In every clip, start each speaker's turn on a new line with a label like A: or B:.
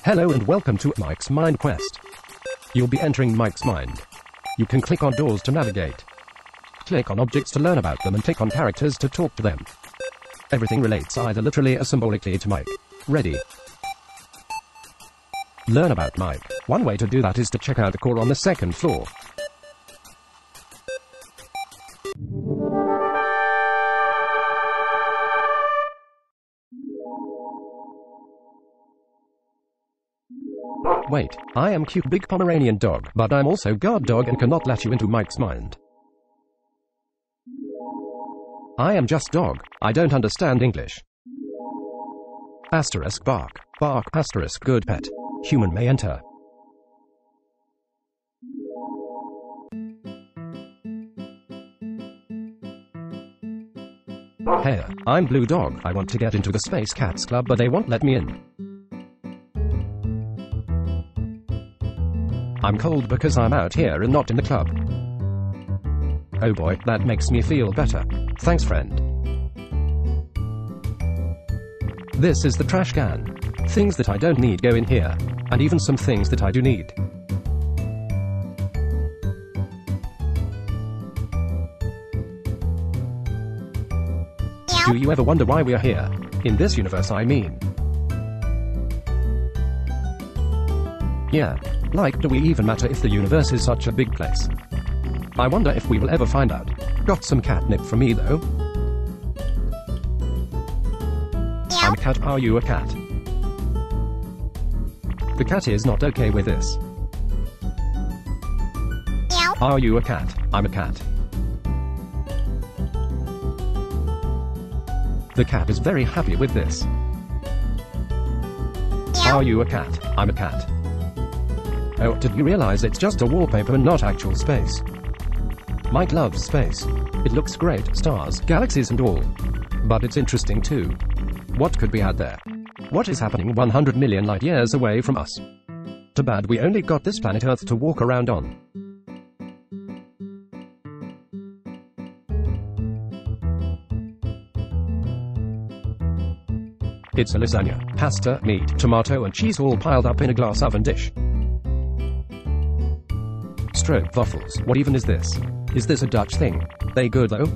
A: Hello and welcome to Mike's Mind Quest. You'll be entering Mike's mind. You can click on doors to navigate. Click on objects to learn about them and click on characters to talk to them. Everything relates either literally or symbolically to Mike. Ready? Learn about Mike. One way to do that is to check out the core on the second floor. Wait, I am cute big Pomeranian dog, but I'm also guard dog and cannot let you into Mike's mind. I am just dog, I don't understand English. Asterisk bark, bark asterisk good pet. Human may enter. Hey, I'm Blue Dog, I want to get into the Space Cats Club but they won't let me in. I'm cold because I'm out here and not in the club. Oh boy, that makes me feel better. Thanks, friend. This is the trash can. Things that I don't need go in here, and even some things that I do need. Do you ever wonder why we are here? In this universe, I mean. Yeah. Like, do we even matter if the universe is such a big place? I wonder if we will ever find out. Got some catnip for me though. I'm a cat, are you a cat? The cat is not okay with this. Are you a cat? I'm a cat. The cat is very happy with this. Are you a cat? I'm a cat. Oh, did you realize it's just a wallpaper and not actual space? Mike loves space. It looks great, stars, galaxies and all. But it's interesting too. What could be out there? What is happening 100 million light years away from us? Too bad we only got this planet Earth to walk around on. It's a lasagna, pasta, meat, tomato and cheese all piled up in a glass oven dish. Stroop waffles, what even is this? Is this a Dutch thing? They good though?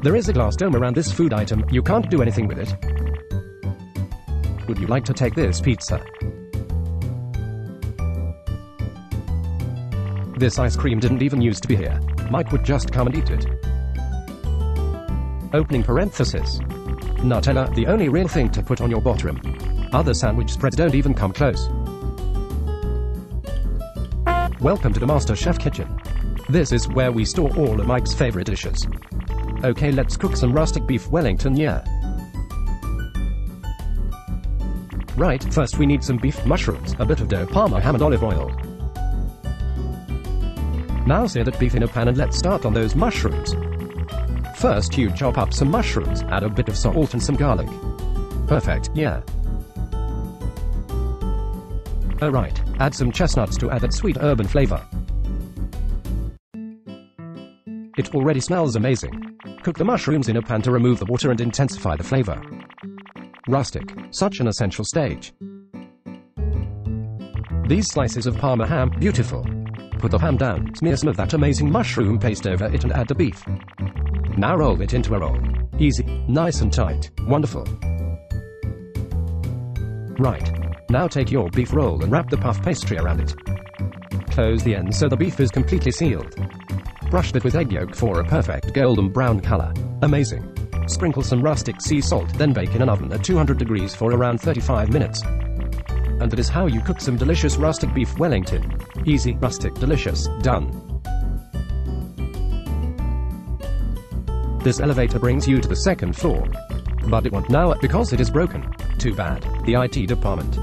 A: There is a glass dome around this food item, you can't do anything with it. Would you like to take this pizza? This ice cream didn't even used to be here. Mike would just come and eat it. Opening parenthesis. Nutella, the only real thing to put on your bottom. Other sandwich spreads don't even come close. Welcome to the Master Chef kitchen. This is where we store all of Mike's favorite dishes. Okay, let's cook some rustic beef Wellington, yeah. Right, first we need some beef mushrooms, a bit of dough, parma ham and olive oil. Now sear that beef in a pan and let's start on those mushrooms. First you chop up some mushrooms, add a bit of salt and some garlic. Perfect, yeah. Alright, add some chestnuts to add that sweet urban flavor. It already smells amazing. Cook the mushrooms in a pan to remove the water and intensify the flavor. Rustic, such an essential stage. These slices of parma ham, beautiful. Put the ham down, smear some of that amazing mushroom paste over it and add the beef. Now roll it into a roll. Easy, nice and tight, wonderful. Right. Now take your beef roll and wrap the puff pastry around it. Close the ends so the beef is completely sealed. Brush it with egg yolk for a perfect golden brown color. Amazing. Sprinkle some rustic sea salt, then bake in an oven at 200 degrees for around 35 minutes. And that is how you cook some delicious rustic beef Wellington. Easy, rustic, delicious, done. This elevator brings you to the second floor. But it won't now because it is broken. Too bad. The IT department.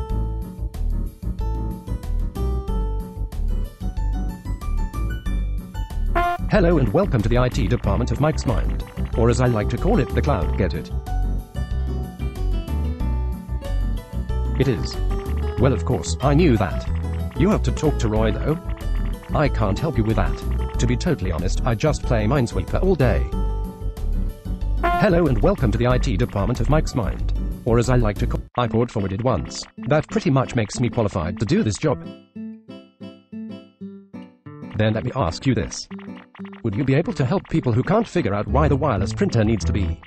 A: Hello and welcome to the IT department of Mike's Mind. Or as I like to call it, the cloud, get it? It is. Well, of course, I knew that. You have to talk to Roy though. I can't help you with that. To be totally honest, I just play Minesweeper all day. Hello and welcome to the IT department of Mike's Mind. or as I like to call, I port forwarded once. That pretty much makes me qualified to do this job. Then let me ask you this. Would you be able to help people who can't figure out why the wireless printer needs to be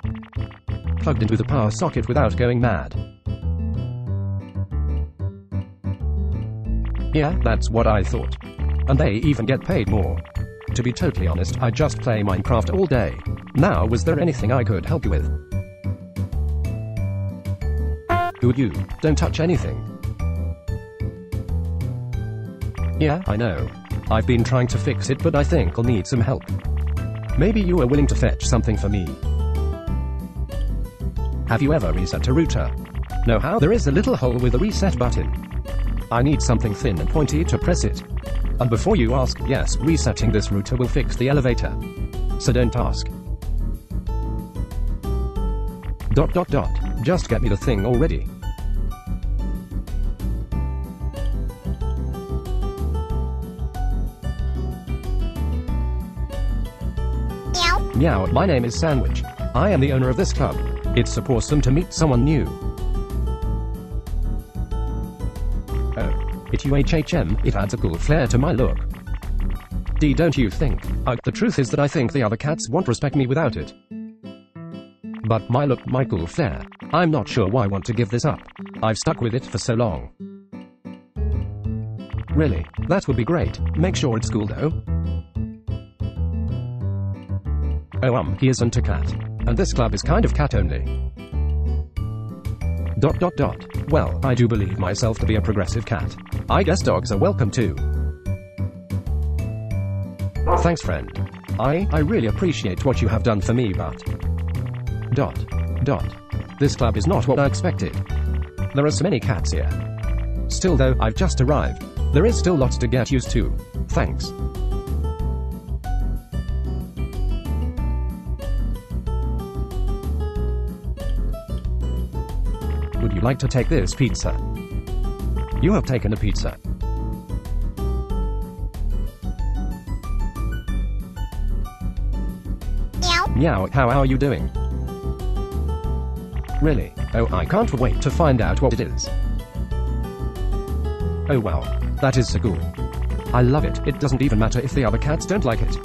A: plugged into the power socket without going mad? Yeah, that's what I thought. And they even get paid more. To be totally honest, I just play Minecraft all day. Now, was there anything I could help you with? Who you? Don't touch anything. Yeah, I know. I've been trying to fix it, but I think I'll need some help. Maybe you are willing to fetch something for me. Have you ever reset a router? Know how there is a little hole with a reset button? I need something thin and pointy to press it. And before you ask, yes, resetting this router will fix the elevator. So don't ask. ... Just get me the thing already. Meow, my name is Sandwich. I am the owner of this club. It's so awesome to meet someone new. Oh, it's UHHM, it adds a cool flair to my look. D, don't you think? The truth is that I think the other cats won't respect me without it. But my look, my cool flair, I'm not sure why I want to give this up. I've stuck with it for so long. Really? That would be great. Make sure it's cool though. Oh he isn't a cat. And this club is kind of cat only. ... Well, I do believe myself to be a progressive cat. I guess dogs are welcome too. Thanks friend. I really appreciate what you have done for me, but... ... This club is not what I expected. There are so many cats here. Still though, I've just arrived. There is still lots to get used to. Thanks. Would you like to take this pizza? You have taken a pizza. Meow, how are you doing? Really? Oh, I can't wait to find out what it is. Oh wow, that is so cool. I love it. It doesn't even matter if the other cats don't like it.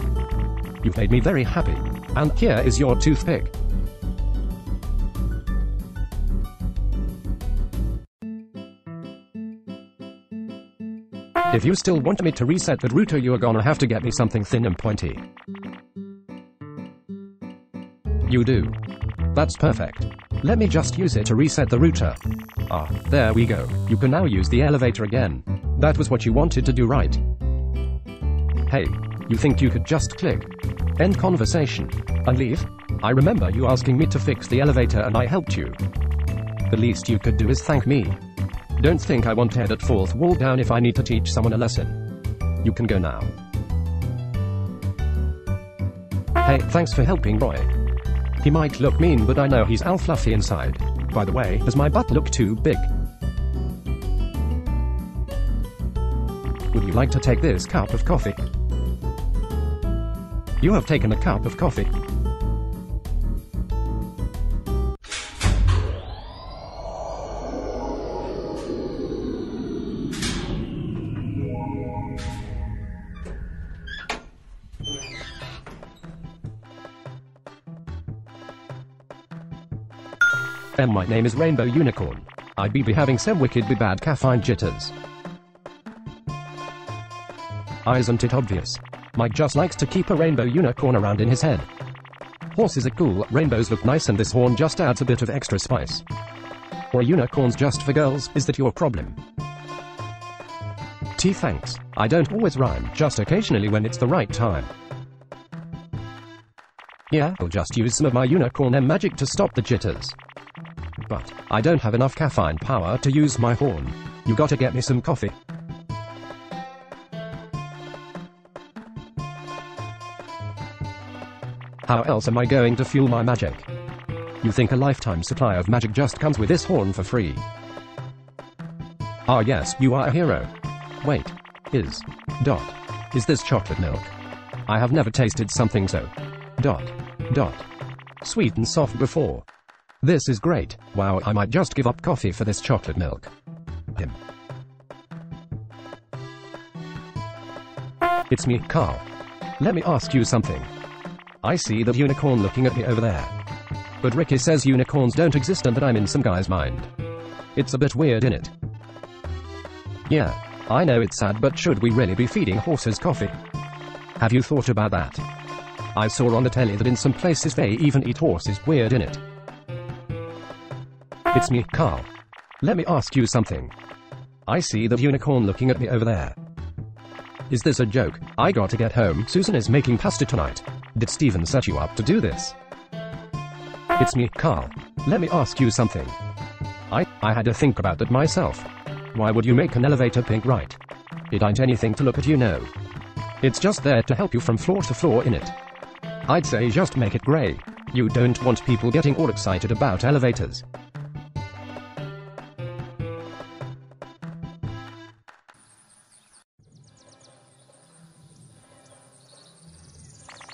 A: You've made me very happy. And here is your toothpick. If you still want me to reset the router, you're gonna have to get me something thin and pointy. You do. That's perfect. Let me just use it to reset the router. Ah, there we go. You can now use the elevator again. That was what you wanted to do, right? Hey, you think you could just click end conversation and leave? I remember you asking me to fix the elevator and I helped you. The least you could do is thank me. Don't think I won't tear that fourth wall down if I need to teach someone a lesson. You can go now. Hey, thanks for helping Roy. He might look mean, but I know he's all fluffy inside. By the way, does my butt look too big? Would you like to take this cup of coffee? You have taken a cup of coffee. My name is Rainbow Unicorn. I be having some wicked bad caffeine jitters. Isn't it obvious? Mike just likes to keep a rainbow unicorn around in his head. Horses are cool, rainbows look nice, and this horn just adds a bit of extra spice. Or unicorns just for girls, is that your problem? T, thanks. I don't always rhyme, just occasionally when it's the right time. Yeah, I'll just use some of my unicorn M magic to stop the jitters. But I don't have enough caffeine power to use my horn. You gotta get me some coffee. How else am I going to fuel my magic? You think a lifetime supply of magic just comes with this horn for free? Ah yes, you are a hero. Wait. Is this chocolate milk? I have never tasted something so sweet and soft before. This is great. Wow, I might just give up coffee for this chocolate milk. Him. It's me, Carl. Let me ask you something. I see that unicorn looking at me over there. But Ricky says unicorns don't exist and that I'm in some guy's mind. It's a bit weird, innit? Yeah, I know it's sad, but should we really be feeding horses coffee? Have you thought about that? I saw on the telly that in some places they even eat horses. Weird, innit? It's me, Carl. Let me ask you something. I see that unicorn looking at me over there. Is this a joke? I gotta get home. Susan is making pasta tonight. Did Steven set you up to do this? It's me, Carl. Let me ask you something. I had to think about that myself. Why would you make an elevator pink, right? It ain't anything to look at, you know. It's just there to help you from floor to floor, innit? I'd say just make it grey. You don't want people getting all excited about elevators.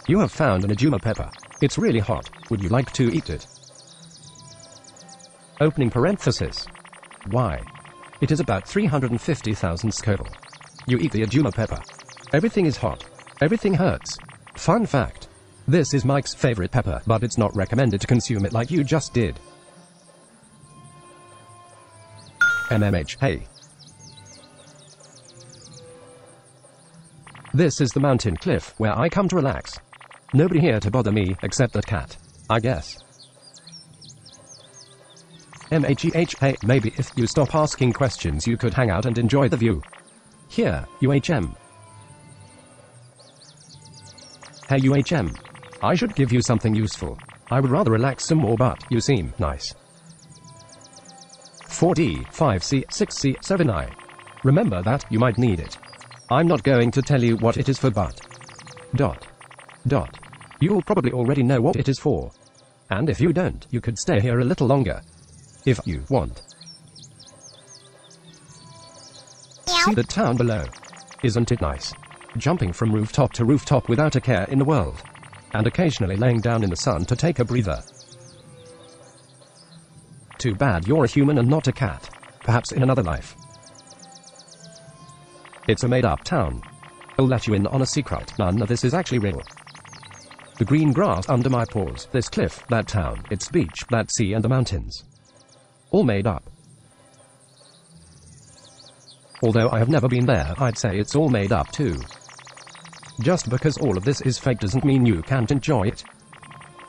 A: You have found an Ajuma pepper. It's really hot. Would you like to eat it? Opening parenthesis. Why? It is about 350,000 Scoville. You eat the Ajuma pepper. Everything is hot. Everything hurts. Fun fact. This is Mike's favorite pepper, but it's not recommended to consume it like you just did. MMH, hey. This is the mountain cliff where I come to relax. Nobody here to bother me, except that cat, I guess. MHEH, hey, maybe if you stop asking questions you could hang out and enjoy the view. Here, UHM. Hey UHM. I should give you something useful. I would rather relax some more, but you seem nice. 4D, 5C, 6C, 7I. Remember that, you might need it. I'm not going to tell you what it is for, but... You'll probably already know what it is for. And if you don't, you could stay here a little longer. If you want. See the town below? Isn't it nice? Jumping from rooftop to rooftop without a care in the world. And occasionally laying down in the sun to take a breather. Too bad you're a human and not a cat. Perhaps in another life. It's a made-up town. I'll let you in on a secret. None of this is actually real. The green grass under my paws, this cliff, that town, its beach, that sea and the mountains. All made up. Although I have never been there, I'd say it's all made up too. Just because all of this is fake doesn't mean you can't enjoy it.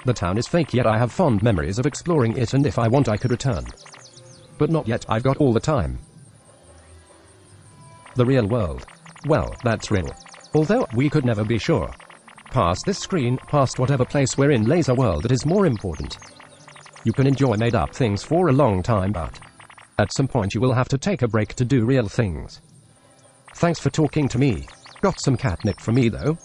A: The town is fake, yet I have fond memories of exploring it, and if I want I could return. But not yet, I've got all the time. The real world. Well, that's real. Although, we could never be sure. Past this screen, past whatever place we're in, laser world, that is more important. You can enjoy made-up things for a long time, but at some point you will have to take a break to do real things. Thanks for talking to me. Got some catnip for me, though.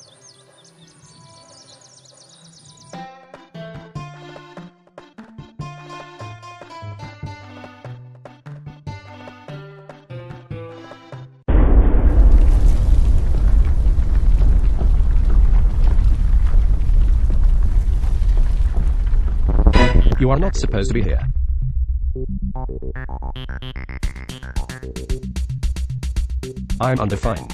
A: You are not supposed to be here. I'm undefined.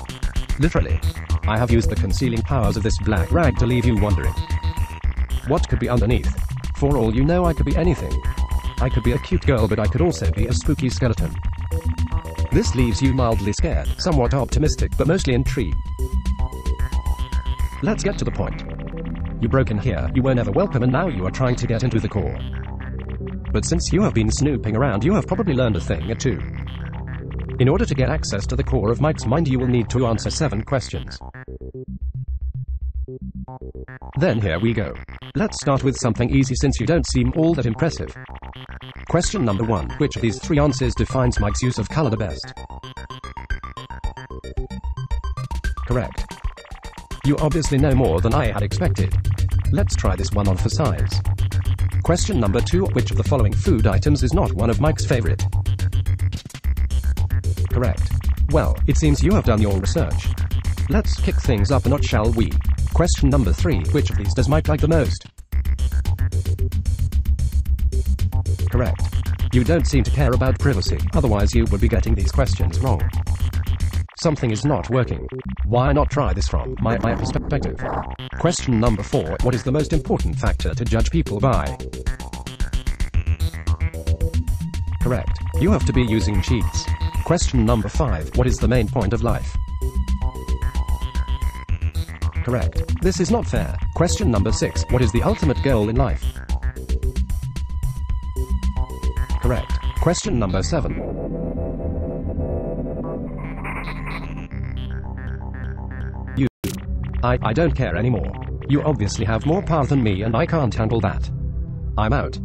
A: Literally. I have used the concealing powers of this black rag to leave you wondering. What could be underneath? For all you know, I could be anything. I could be a cute girl, but I could also be a spooky skeleton. This leaves you mildly scared, somewhat optimistic, but mostly intrigued. Let's get to the point. You broke in here, you were never welcome, and now you are trying to get into the core. But since you have been snooping around, you have probably learned a thing or two. In order to get access to the core of Mike's mind, you will need to answer 7 questions. Then here we go. Let's start with something easy since you don't seem all that impressive. Question number 1. Which of these 3 answers defines Mike's use of color the best? Correct. You obviously know more than I had expected. Let's try this one on for size. Question number 2. Which of the following food items is not one of Mike's favorite? Correct. Well, it seems you have done your research. Let's kick things up a notch, shall we? Question number 3. Which of these does Mike like the most? Correct. You don't seem to care about privacy, otherwise you would be getting these questions wrong. Something is not working. Why not try this from my perspective? Question number 4. What is the most important factor to judge people by? Correct. You have to be using cheats. Question number 5. What is the main point of life? Correct. This is not fair. Question number 6. What is the ultimate goal in life? Correct. Question number 7. I don't care anymore. You obviously have more power than me and I can't handle that. I'm out.